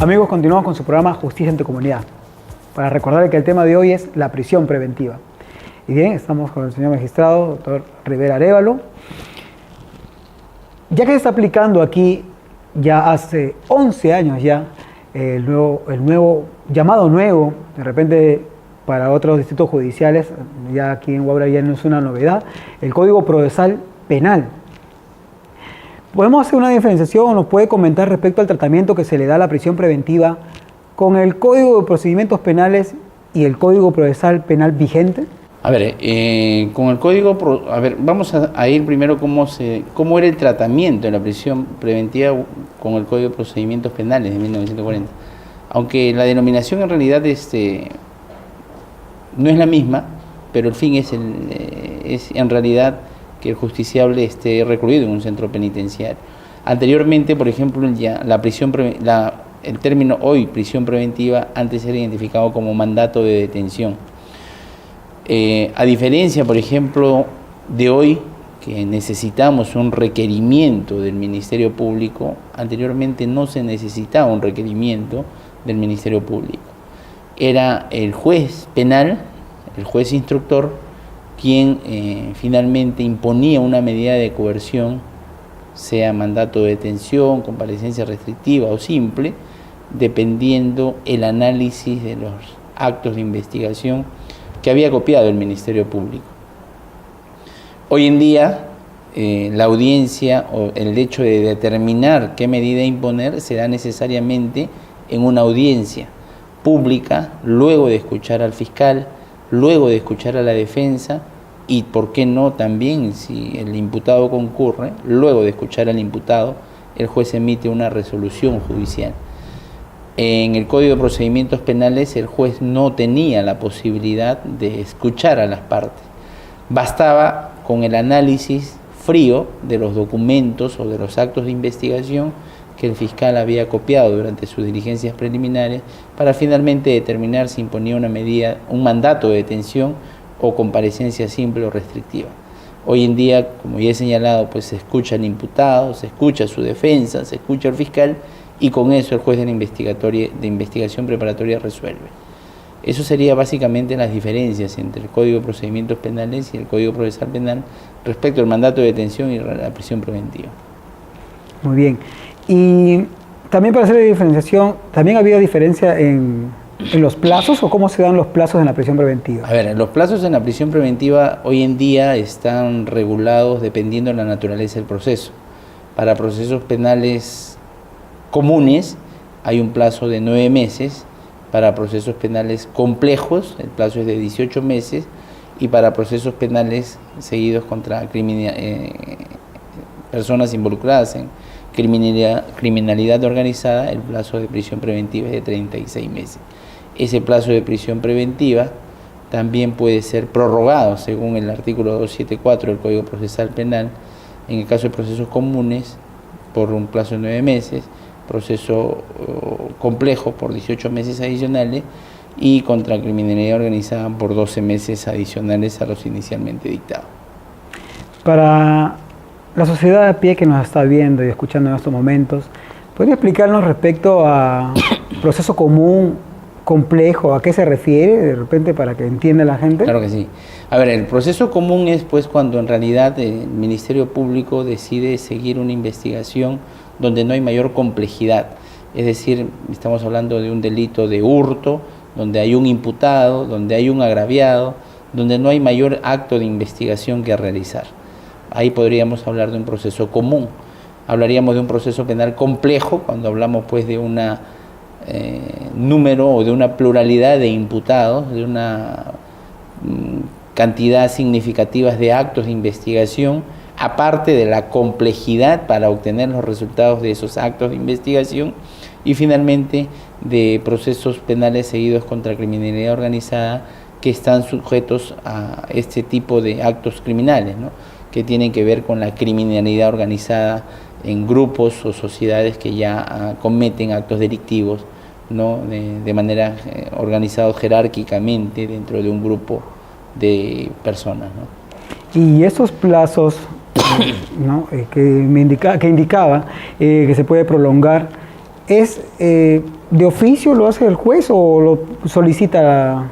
Amigos, continuamos con su programa Justicia en tu Comunidad. Para recordar que el tema de hoy es la prisión preventiva. Y bien, estamos con el señor magistrado, doctor Rivera Arévalo. Ya que se está aplicando aquí ya hace 11 años ya el nuevo, llamado nuevo, de repente para otros distritos judiciales, ya aquí en Huaura ya no es una novedad, el Código Procesal Penal. ¿Podemos hacer una diferenciación o nos puede comentar respecto al tratamiento que se le da a la prisión preventiva con el Código de Procedimientos Penales y el Código Procesal Penal vigente? A ver, con el Código, vamos a ir primero cómo era el tratamiento de la prisión preventiva con el Código de Procedimientos Penales de 1940. Aunque la denominación en realidad no es la misma, pero el fin es en realidad que el justiciable esté recluido en un centro penitenciario. Anteriormente, por ejemplo, el término hoy prisión preventiva antes era identificado como mandato de detención. A diferencia, por ejemplo, de hoy, que necesitamos un requerimiento del Ministerio Público, anteriormente no se necesitaba un requerimiento del Ministerio Público. Era el juez penal, el juez instructor, quien finalmente imponía una medida de coerción, sea mandato de detención, comparecencia restrictiva o simple, dependiendo el análisis de los actos de investigación que había copiado el Ministerio Público. Hoy en día, la audiencia o el hecho de determinar qué medida imponer se da necesariamente en una audiencia pública, luego de escuchar al fiscal, luego de escuchar a la defensa y, ¿por qué no también, si el imputado concurre, luego de escuchar al imputado, el juez emite una resolución judicial? En el Código de Procedimientos Penales el juez no tenía la posibilidad de escuchar a las partes. Bastaba con el análisis frío de los documentos o de los actos de investigación que el fiscal había copiado durante sus diligencias preliminares para finalmente determinar si imponía una medida, un mandato de detención o comparecencia simple o restrictiva. Hoy en día, como ya he señalado, pues se escucha al imputado, se escucha a su defensa, se escucha al fiscal y con eso el juez de investigación preparatoria resuelve. Eso sería básicamente las diferencias entre el Código de Procedimientos Penales y el Código Procesal Penal respecto al mandato de detención y la prisión preventiva. Muy bien. Y también para hacer la diferenciación, ¿también había diferencia en los plazos o cómo se dan los plazos en la prisión preventiva? A ver, los plazos en la prisión preventiva hoy en día están regulados dependiendo de la naturaleza del proceso. Para procesos penales comunes hay un plazo de 9 meses, para procesos penales complejos el plazo es de 18 meses y para procesos penales seguidos contra personas involucradas en criminalidad organizada, el plazo de prisión preventiva es de 36 meses. Ese plazo de prisión preventiva también puede ser prorrogado según el artículo 274 del Código Procesal Penal, en el caso de procesos comunes por un plazo de 9 meses, proceso complejo por 18 meses adicionales y contra criminalidad organizada por 12 meses adicionales a los inicialmente dictados. Para la sociedad a pie que nos está viendo y escuchando en estos momentos, ¿podría explicarnos respecto a proceso común, complejo, a qué se refiere de repente para que entienda la gente? Claro que sí. A ver, el proceso común es pues cuando en realidad el Ministerio Público decide seguir una investigación donde no hay mayor complejidad. Es decir, estamos hablando de un delito de hurto, donde hay un imputado, donde hay un agraviado, donde no hay mayor acto de investigación que realizar. Ahí podríamos hablar de un proceso común. Hablaríamos de un proceso penal complejo cuando hablamos pues de un número o de una pluralidad de imputados, de una cantidad significativa de actos de investigación, aparte de la complejidad para obtener los resultados de esos actos de investigación, y finalmente de procesos penales seguidos contra criminalidad organizada que están sujetos a este tipo de actos criminales, ¿no?, que tienen que ver con la criminalidad organizada en grupos o sociedades que ya cometen actos delictivos, ¿no?, de manera organizados jerárquicamente dentro de un grupo de personas, ¿no? Y esos plazos ¿no?, que indicaba que se puede prolongar, es ¿De oficio lo hace el juez o lo solicita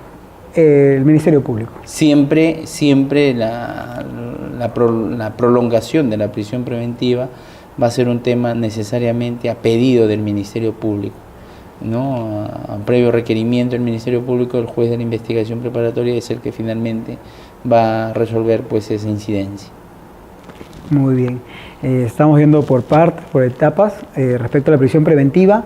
el Ministerio Público? Siempre la prolongación de la prisión preventiva va a ser un tema necesariamente a pedido del Ministerio Público, ¿no? A previo requerimiento del Ministerio Público, el juez de la investigación preparatoria es el que finalmente va a resolver pues esa incidencia. Muy bien. Estamos viendo por partes, por etapas, respecto a la prisión preventiva.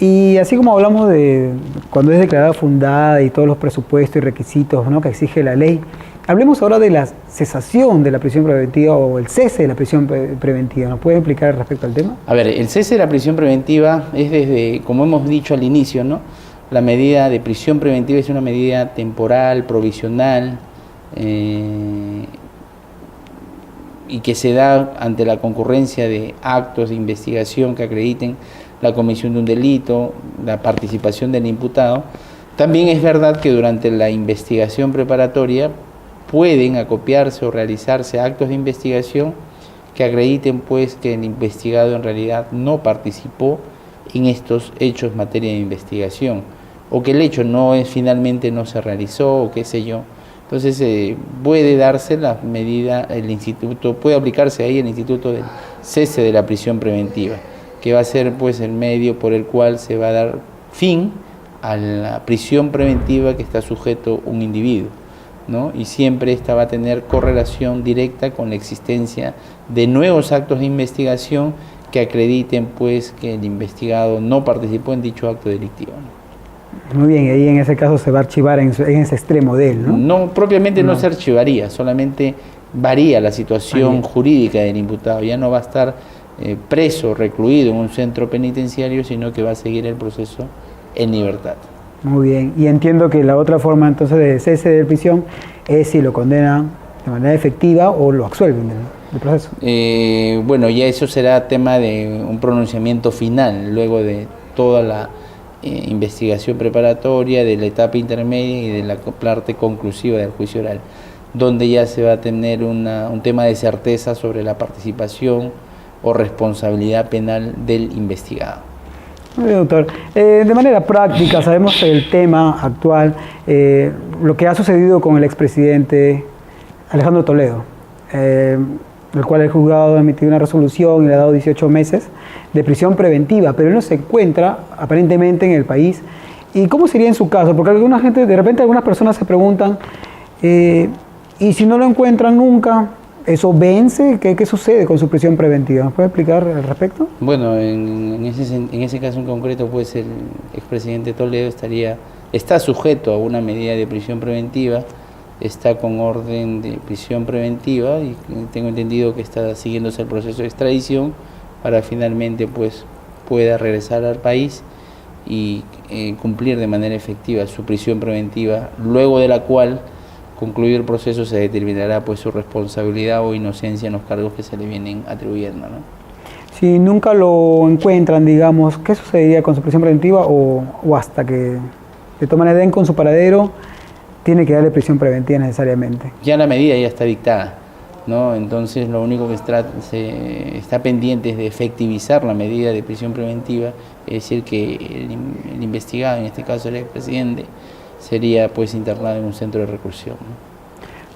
Y así como hablamos de cuando es declarada fundada y todos los presupuestos y requisitos, ¿no?, que exige la ley, hablemos ahora de la cesación de la prisión preventiva o el cese de la prisión preventiva. ¿Nos puede explicar respecto al tema? A ver, el cese de la prisión preventiva es desde, como hemos dicho al inicio, ¿no? La medida de prisión preventiva es una medida temporal, provisional, y que se da ante la concurrencia de actos de investigación que acrediten la comisión de un delito, la participación del imputado. También es verdad que durante la investigación preparatoria pueden acopiarse o realizarse actos de investigación que acrediten pues que el investigado en realidad no participó en estos hechos en materia de investigación, o que el hecho finalmente no se realizó, o qué sé yo. Entonces puede darse la medida, el instituto, puede aplicarse ahí el instituto del cese de la prisión preventiva, que va a ser pues el medio por el cual se va a dar fin a la prisión preventiva que está sujeto un individuo, ¿no? Y siempre esta va a tener correlación directa con la existencia de nuevos actos de investigación que acrediten pues que el investigado no participó en dicho acto delictivo, ¿no? Muy bien, ahí en ese caso se va a archivar en ese extremo de él, ¿no? No, propiamente no se archivaría, solamente varía la situación jurídica del imputado. Ya no va a estar preso, recluido en un centro penitenciario, sino que va a seguir el proceso en libertad. Muy bien, y entiendo que la otra forma entonces de cese de prisión es si lo condenan de manera efectiva o lo absuelven del proceso. Bueno, ya eso será tema de un pronunciamiento final, luego de toda la investigación preparatoria, de la etapa intermedia y de la parte conclusiva del juicio oral, donde ya se va a tener un tema de certeza sobre la participación o responsabilidad penal del investigado. Muy bien, doctor. De manera práctica, sabemos el tema actual, lo que ha sucedido con el expresidente Alejandro Toledo, el cual el juzgado ha emitido una resolución y le ha dado 18 meses de prisión preventiva, pero él no se encuentra aparentemente en el país. ¿Y cómo sería en su caso? Porque alguna gente, de repente algunas personas se preguntan, ¿y si no lo encuentran nunca, eso vence? ¿Qué sucede con su prisión preventiva? ¿Nos puede explicar al respecto? Bueno, en ese caso en concreto, pues el expresidente Toledo está sujeto a una medida de prisión preventiva, está con orden de prisión preventiva y tengo entendido que está siguiéndose el proceso de extradición para finalmente pues pueda regresar al país y cumplir de manera efectiva su prisión preventiva, luego de la cual, concluido el proceso, se determinará pues su responsabilidad o inocencia en los cargos que se le vienen atribuyendo, ¿no? Si nunca lo encuentran, digamos, ¿qué sucedería con su prisión preventiva o hasta que de todas maneras den con su paradero, tiene que darle prisión preventiva necesariamente? Ya la medida ya está dictada, ¿no? Entonces lo único que está pendiente es de efectivizar la medida de prisión preventiva, es decir, que el investigado, en este caso el expresidente, sería pues internado en un centro de reclusión,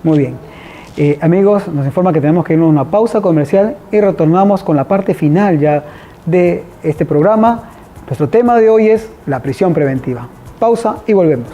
¿no? Muy bien. Amigos, nos informa que tenemos que irnos a una pausa comercial y retornamos con la parte final ya de este programa. Nuestro tema de hoy es la prisión preventiva. Pausa y volvemos.